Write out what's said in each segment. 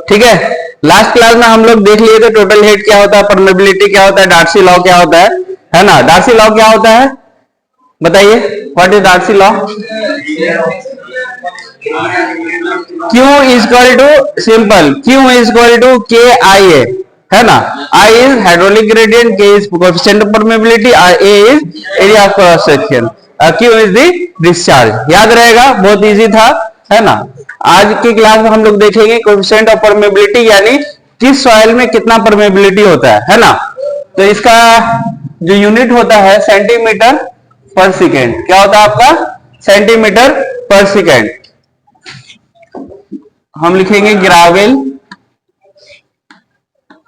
ठीक है, last class में हम लोग देख लिए थे टोटल हेड क्या होता है, परमेबिलिटी क्या होता है, डार्सी लॉ क्या होता है ना। डार्सी लॉ क्या होता है बताइए, what is Darcy law? Q is equal to simple, Q is equal to K I A, है ना। I is hydraulic gradient, K is coefficient of permeability, A is area of cross section, Q is the discharge. याद रहेगा, बहुत easy था, है ना। आज की क्लास में हम लोग देखेंगे कोएफिशिएंट ऑफ परमेबिलिटी, यानी किस सॉइल में कितना परमेबिलिटी होता है ना। तो इसका जो यूनिट होता है सेंटीमीटर पर सेकेंड, क्या होता है आपका? सेंटीमीटर पर सेकेंड। हम लिखेंगे ग्रावेल,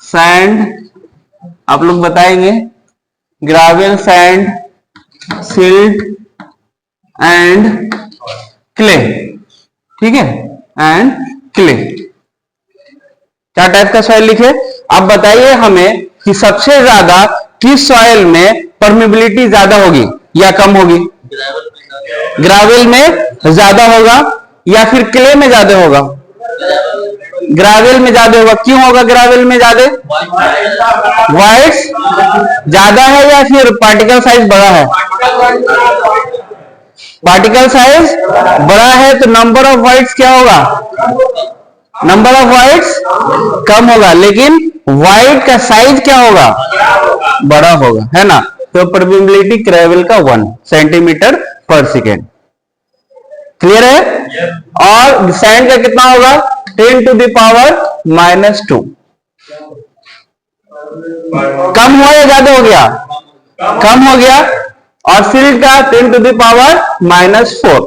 सैंड, आप लोग बताएंगे gravel, sand, silt and clay, ठीक है, एंड क्ले। क्या टाइप का सॉइल लिखे? आप बताइए हमें कि सबसे ज्यादा किस सॉइल में परमेबिलिटी ज्यादा होगी या कम होगी? ग्रावेल में ज्यादा होगा या फिर क्ले में ज्यादा होगा? ग्रावेल में ज्यादा होगा। क्यों होगा ग्रावेल में ज्यादा? वाइट्स ज्यादा है या फिर पार्टिकल साइज बड़ा है? पार्टिकल साइज बड़ा है तो नंबर ऑफ वाइट्स क्या होगा? नंबर ऑफ वाइट्स कम होगा, लेकिन वाइट का साइज क्या होगा? बड़ा होगा, है ना। तो परमेबिलिटी ग्रेविल का 1 सेंटीमीटर पर सेकेंड। क्लियर है? और सैंड का कितना होगा? 10 टू द पावर -2। कम हुआ या ज्यादा हो गया? कम हो गया। और सिल्ट का 10 टू द पावर -4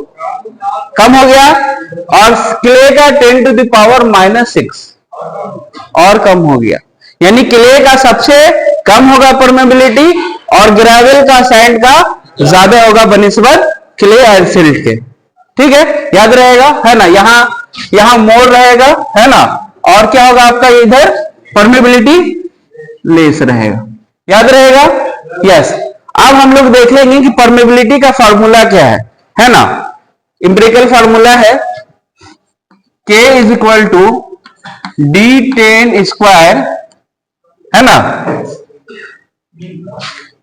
कम हो गया। और क्ले का 10 टू द पावर -6 और कम हो गया। यानी क्ले का सबसे कम होगा परमेबिलिटी और ग्रेविल का, सैंड का ज्यादा होगा बनिस्बत क्ले और सिल्ट के। ठीक है, याद रहेगा, है ना। यहां मोर रहेगा, है ना। और क्या होगा आपका? इधर परमेबिलिटी लेस रहेगा। याद रहेगा? यस। अब हम लोग देख लेंगे कि परमेबिलिटी का फॉर्मूला क्या है ना। इंपेरिकल फॉर्मूला है K is equal to D10 square, है ना।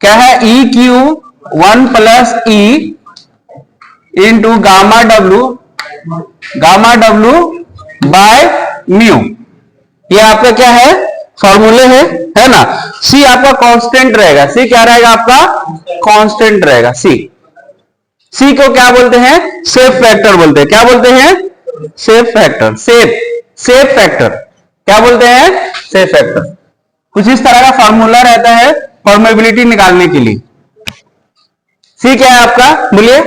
क्या है? EQ1 plus E into gamma W by mu. ये आपका क्या है? फॉर्मूले है ना। C आपका कांस्टेंट रहेगा। C क्या रहेगा आपका? कांस्टेंट रहेगा। C को क्या बोलते हैं? शेप फैक्टर बोलते हैं। क्या बोलते हैं? Shape factor. शेप फैक्टर क्या बोलते हैं? Shape factor. कुछ इस तरह का फॉर्मूला रहता है परमेबिलिटी निकालने के लिए। C क्या है आपका? बोलिए,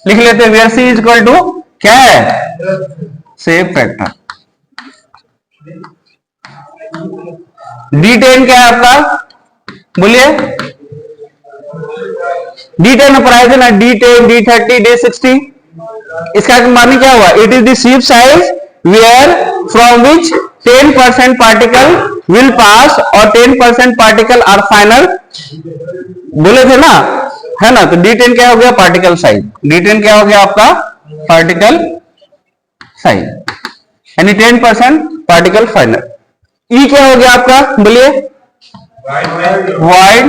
लिख लेते हैं। Where C is equal to क्या है? Shape factor. D10 क्या है आपका? बोलिए। D10 में पढ़ाए थे ना, D10, D30, D60। इसका मानी क्या हुआ? It is the shape size where from which 10% particle will pass और 10% पार्टिकल आर फाइनल, बोले थे ना, है ना। तो D10 क्या हो गया? Particle size. D10 क्या हो गया आपका? पार्टिकल साइज, यानी 10% पार्टिकल फाइनल। E क्या हो गया आपका? बोलिए। वाइड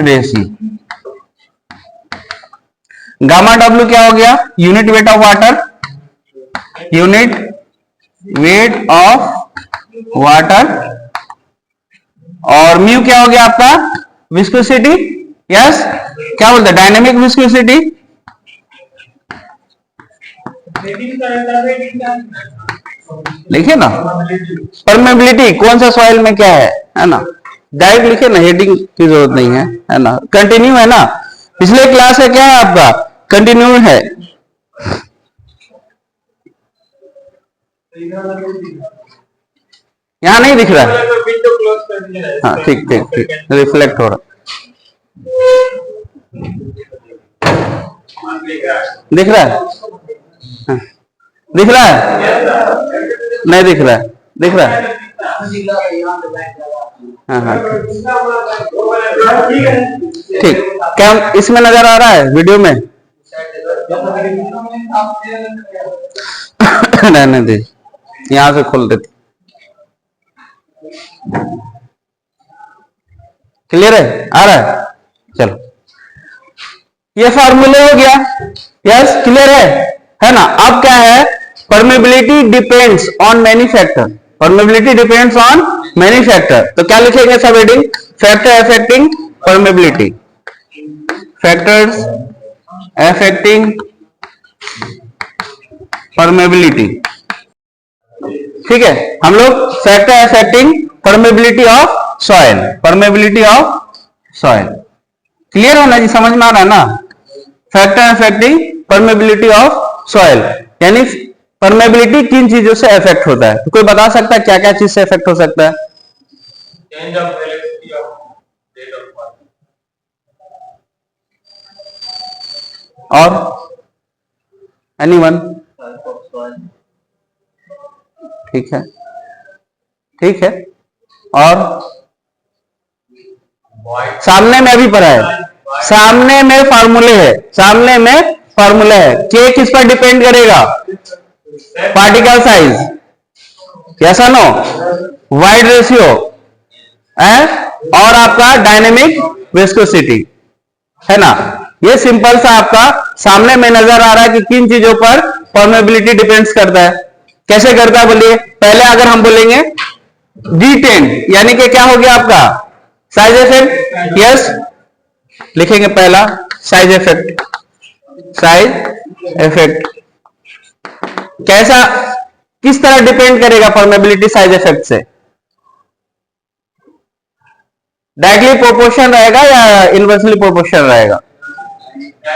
रेसी। गामा डब्ल्यू क्या हो गया? Unit weight of water. Unit weight of water. और म्यू क्या हो गया आपका? विस्कोसिटी। यस। क्या बोलते हैं? Dynamic viscosity. लिखिए ना। परमेबिलिटी कौन सा सॉइल में क्या है ना। डायरेक्ट लिखिए ना, हेडिंग की जरूरत नहीं है ना। कंटिन्यू है ना। पिछले क्लास है क्या है आपका? कंटिन्यू है। यहां नहीं दिख रहा है? हाँ, ठीक, रिफ्लेक्ट हो रहा। दिख रहा है? हाँ। दिख रहा है? नहीं दिख रहा है? दिख रहा है? हाँ, ठीक। क्या इसमें नजर आ रहा है वीडियो में? रहने दे, यहां से खोल देते। क्लियर है, आ रहा है? चलो, ये फॉर्मूले हो गया। यस, क्लियर है ना? अब क्या है, permeability depends on many factor. Permeability depends on many factor, तो क्या लिखेंगे सब heading? Factor affecting permeability, factors affecting permeability. ठीक है, हम लोग factor affecting permeability of soil, permeability of soil. Clear है ना जी? समझ में आ रहा है ना? Factor affecting permeability of soil, यानी परमेबिलिटी किन चीजों से अफेक्ट होता है? तो कोई बता सकता है क्या क्या चीज से अफेक्ट हो सकता है? Change of velocity of rate of water, और एनीवन? ठीक है, ठीक है, और सामने में भी पढ़ा है, सामने में फॉर्मूले है, सामने में फॉर्मूला है। के किस पर डिपेंड करेगा? पार्टिकल साइज, यस और नो? वाइड रेशियो है, और आपका डायनेमिक विस्कोसिटी, है ना? ये सिंपल सा आपका सामने में नजर आ रहा है कि किन चीजों पर परमेबिलिटी डिपेंड्स करता है। कैसे करता है बोलिए? पहले अगर हम बोलेंगे D10, यानी कि क्या हो गया आपका? Size effect. यस, लिखेंगे पहला साइज इफेक्ट, साइज इफेक्ट। कैसा, किस तरह डिपेंड करेगा परमेबिलिटी साइज इफेक्ट से? डायरेक्टली प्रोपोर्शन रहेगा या इनवर्सली प्रोपोर्शन रहेगा?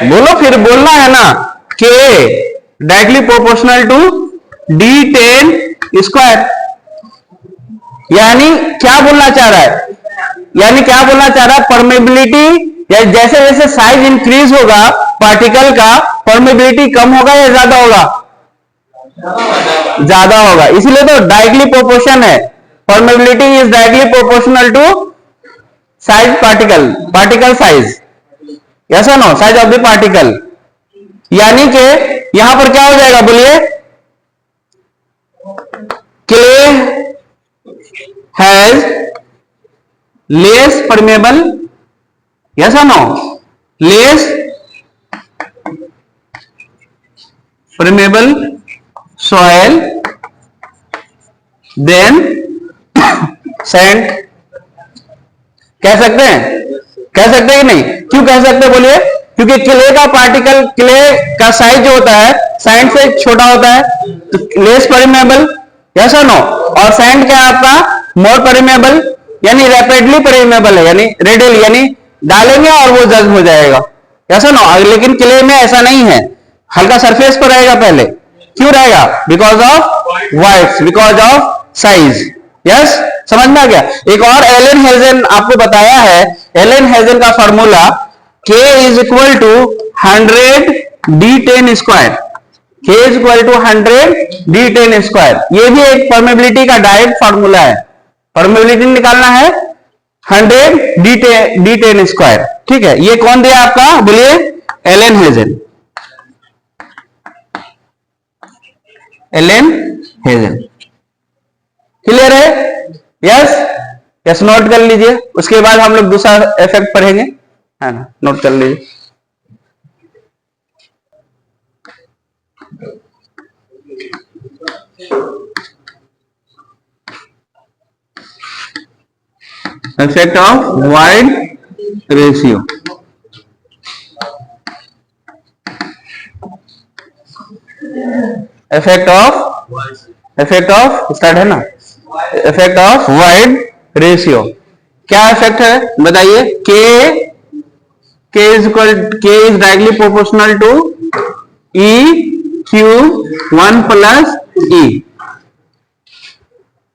बोलो, फिर बोलना है ना। के directly proportional to D10 square. यानी क्या बोलना चाह रहा है? यानी क्या बोलना चाह रहा है? परमेबिलिटी, या जैसे जैसे साइज इंक्रीज होगा पार्टिकल का, परमेबिलिटी कम होगा या ज्यादा होगा? ज्यादा होगा। इसलिए तो डायरेक्टली प्रोपोर्शन है। Permeability is directly proportional to size particle, particle size, yes और no? Size of the particle. यानी कि यहां पर क्या हो जाएगा बोलिए? Clay has less permeable, yes और no? Less permeable soil then sand। कह सकते हैं? कह सकते हैं कि नहीं? क्यों कह सकते हैं बोलिए? क्योंकि क्ले का पार्टिकल, क्ले का साइज जो होता है सैंड से छोटा होता है, तो लेस परमेबल, यस और नो? और सैंड क्या है आपका? मोर परमेबल, यानी रैपिडली परमेबल है, यानी रेडियली, यानी डालेंगे और वो जज्ब हो जाएगा, यस और नो? लेकिन क्ले में ऐसा नहीं है, हल्का सरफेस पर रहेगा पहले। क्यों रहेगा? Because of wides, because of size. Yes, समझ में आ गया? एक और एलन हेजन आपको बताया है, एलन हेजन का formula K is equal to 100 D10 square, K is equal to 100 D10 square. ये भी एक परमेबिलिटी का डायरेक्ट फॉर्मूला है। परमेबिलिटी निकालना है 100 D10 स्क्वायर। ठीक है, ये कौन दिया आपका? बोलिए, एलन हेजन, एलन हेजन। क्लियर है? यस, यस, नोट कर लीजिए। उसके बाद हम लोग दूसरा इफेक्ट पढ़ेंगे, है ना? नोट कर लीजिए। Effect of void ratio, effect of start है ना? Effect of void ratio. क्या इफेक्ट है बताइए? K is directly proportional to EQ 1 plus E,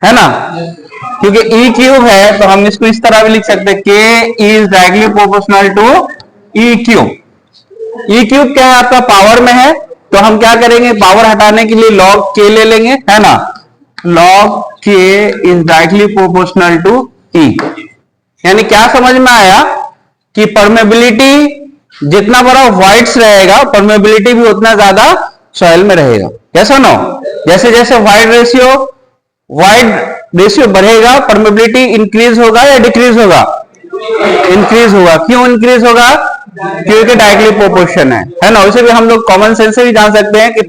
है ना? क्योंकि E क्यूब है तो हम इसको इस तरह भी लिख सकते हैं, K is directly proportional to E cube. E cube क्या है? आपका पावर में है, तो हम क्या करेंगे? पावर हटाने के लिए log K ले लेंगे, है ना? log K is directly proportional to E। यानी क्या समझ में आया? कि परमेबिलिटी जितना बड़ा वाइड्स रहेगा, परमेबिलिटी भी उतना ज्यादा सॉइल में रहेगा, कैसा नो? जैसे जैसे वाइड रेशियो, वाइड रेशियो बढ़ेगा, परमेबिलिटी इंक्रीज होगा या डिक्रीज होगा? इंक्रीज होगा। क्यों इंक्रीज होगा? क्योंकि डायरेक्टली प्रोपोर्शन है ना। उसे भी हम लोग कॉमन सेंस से भी जान सकते हैं कि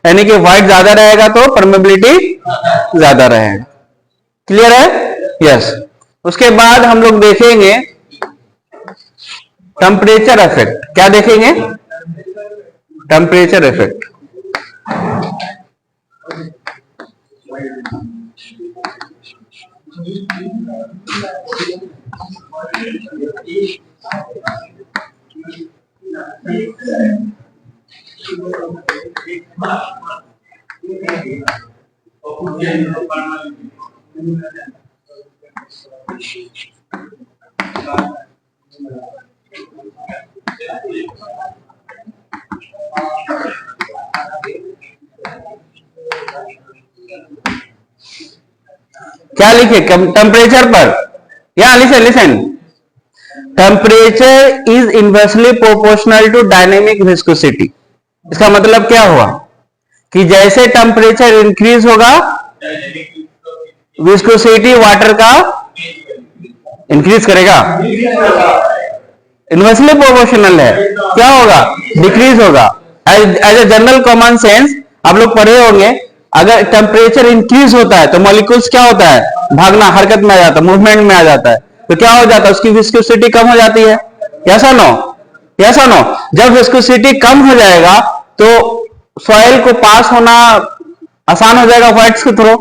यानी कि व्हाइट ज्यादा रहेगा तो परमेबिलिटी ज्यादा रहेगा। क्लियर है? यस। उसके बाद हम लोग देखेंगे टेम्परेचर इफेक्ट। क्या देखेंगे? Temperature effect. क्या लिखे टेम्परेचर पर? या listen listen, temperature is inversely proportional to dynamic viscosity. इसका मतलब क्या हुआ कि जैसे टेम्परेचर इंक्रीज होगा विस्कोसिटी वाटर का इंक्रीज करेगा। इनवर्सली प्रोपोर्शनल है, क्या होगा? डिक्रीज होगा। As a general common sense आप लोग पढ़े होंगे, अगर टेम्परेचर इंक्रीज होता है तो मॉलिक्यूल्स क्या होता है? भागना, हरकत में आ जाता है, मूवमेंट में आ जाता है। तो क्या हो जाता है? उसकी विस्कोसिटी कम हो जाती है। ऐसा नो, ऐसा नो। जब विस्कोसिटी कम हो जाएगा तो सॉइल को पास होना आसान हो जाएगा व्हाइट्स के थ्रू।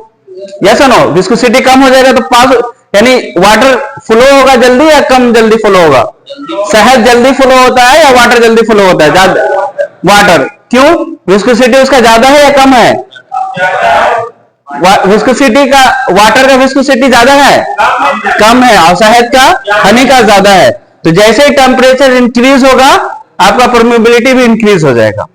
ऐसा नो, विस्कोसिटी कम हो जाएगा तो पास, यानी वाटर फ्लो होगा जल्दी या कम जल्दी फ्लो होगा? शहद जल्दी फ्लो होता है या वाटर जल्दी फ्लो होता है? ज्यादा वाटर। क्यों? विस्कोसिटी उसका ज्यादा है या कम है? विस्कोसिटी का, वाटर का विस्कोसिटी ज्यादा है, कम है, और शहद का, हनी का ज्यादा है। तो जैसे ही टेम्परेचर इंक्रीज होगा आपका परमेबिलिटी भी इंक्रीज हो जाएगा।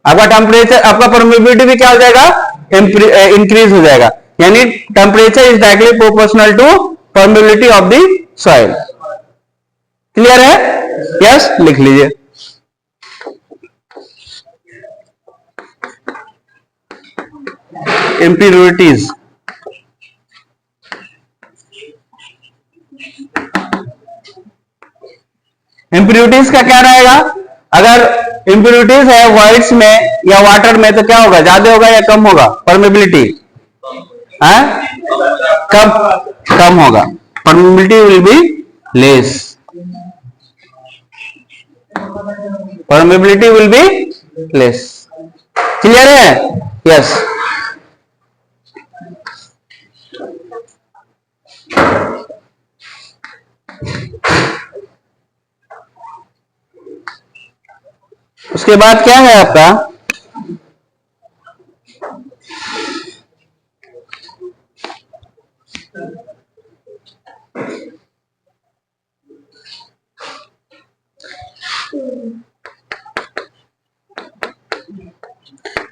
आपका टेम्परेचर, आपका परमेबिलिटी भी क्या हो जाएगा? इंक्रीज हो जाएगा। यानी temperature is directly proportional to permeability of the soil. Clear है? यस, लिख लीजिए। इम्प्योरिटीज, इम्प्योरिटीज का क्या रहेगा? अगर इम्प्योरिटीज है व्हाइट्स में या वाटर में तो क्या होगा? ज्यादा होगा या कम होगा परमेबिलिटी? कम होगा। Permeability will be less. Permeability will be less. Clear है? यस। उसके बाद क्या है आपका?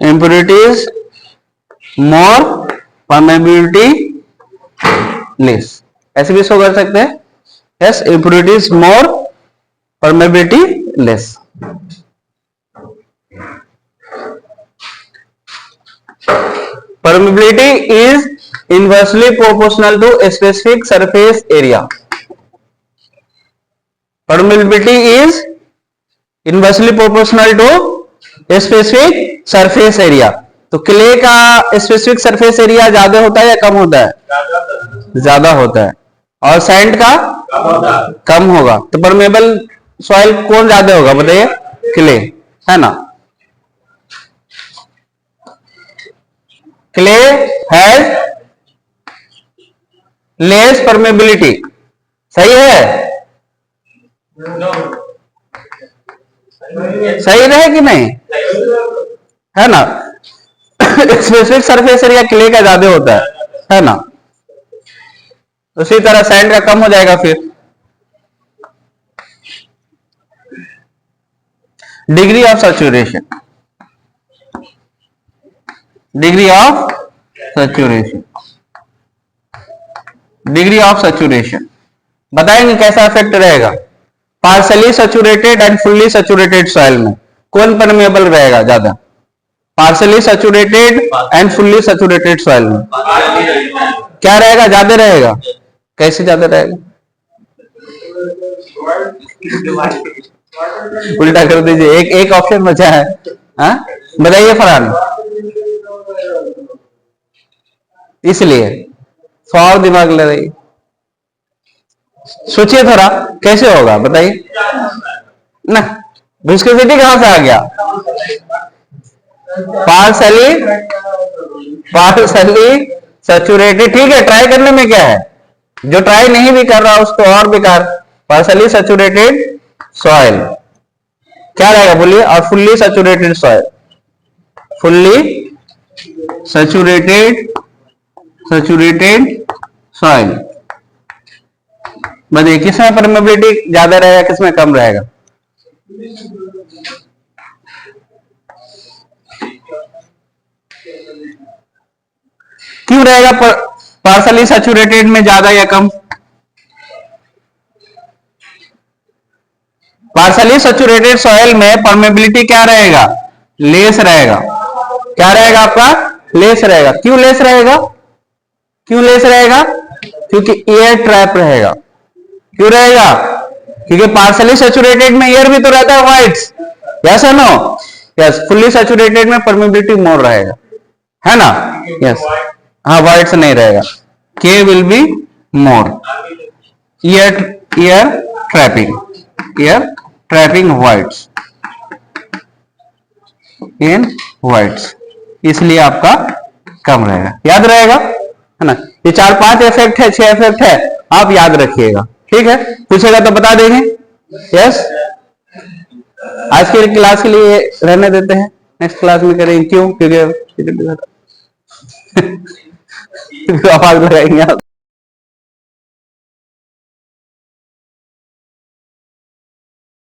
impurities more permeability less, ऐसे भी शो कर सकते हैं। Yes, impurities more permeability less। permeability is inversely proportional to a specific surface area। permeability is inversely proportional to a specific surface area। तो क्ले का स्पेसिफिक सरफेस एरिया ज्यादा होता है या कम होता है? ज्यादा होता है। और सैंड का कम होगा। तो परमेबल सॉइल कौन ज्यादा होगा बताइए? क्ले, है ना। Clay has less permeability. सही है? सही रहे कि नहीं? है ना। स्पेसिफिक सरफेस एरिया क्ले का ज्यादा होता है ना। उसी तरह सैंड का कम हो जाएगा। फिर degree of saturation, degree of saturation, degree of saturation बताएंगे कैसा इफेक्ट रहेगा। Partially saturated and fully saturated soil में कौन परमेबल रहेगा ज्यादा? Partially saturated and fully saturated soil में क्या रहेगा, ज्यादा रहेगा। कैसे ज्यादा रहेगा, उल्टा कर दीजिए, एक एक ऑप्शन बचा है। हाँ बताइए फरहान। इसलिए फॉर दिमाग ले रही, सोचिए थोड़ा कैसे होगा बताइए ना। विस्कोसिटी कहां से आ गया, पार्सली पार्सली सैचुरेटेड। ठीक है, ट्राई करने में क्या है, जो ट्राई नहीं भी कर रहा उसको और बेकार। पार्सली सैचुरेटेड सॉइल क्या रहेगा बोलिए, और fully saturated soil, fully saturated soil. बताइए किसमें परमेबिलिटी ज्यादा रहेगा, किसमें कम रहेगा। क्यों रहेगा पार्सली सैचुरेटेड में ज्यादा या कम। पार्सली सैचुरेटेड सॉइल में परमेबिलिटी क्या रहेगा, लेस रहेगा। क्या रहेगा आपका, लेस रहेगा। क्यों लेस रहेगा, क्यों लेस रहेगा, क्योंकि एयर ट्रैप रहेगा। क्यों रहेगा, क्योंकि पार्सली सैचुरेटेड में एयर भी तो रहता है, व्हाइट्स, यस है नो, यस। फुल्ली सैचुरेटेड में परमेबिलिटी मोर रहेगा, है ना, यस। हाँ व्हाइट्स नहीं रहेगा, के will be more. Air trapping whites in whites, इसलिए आपका कम रहेगा, याद रहेगा, है ना। ये 4-5 इफेक्ट है, 6 इफेक्ट है, आप याद रखिएगा। ठीक है, पूछेगा तो बता देंगे, यस। आज के क्लास के लिए रहने देते हैं, नेक्स्ट क्लास में करेंगे। क्यों, क्योंकि आवाज लगाएंगे आप।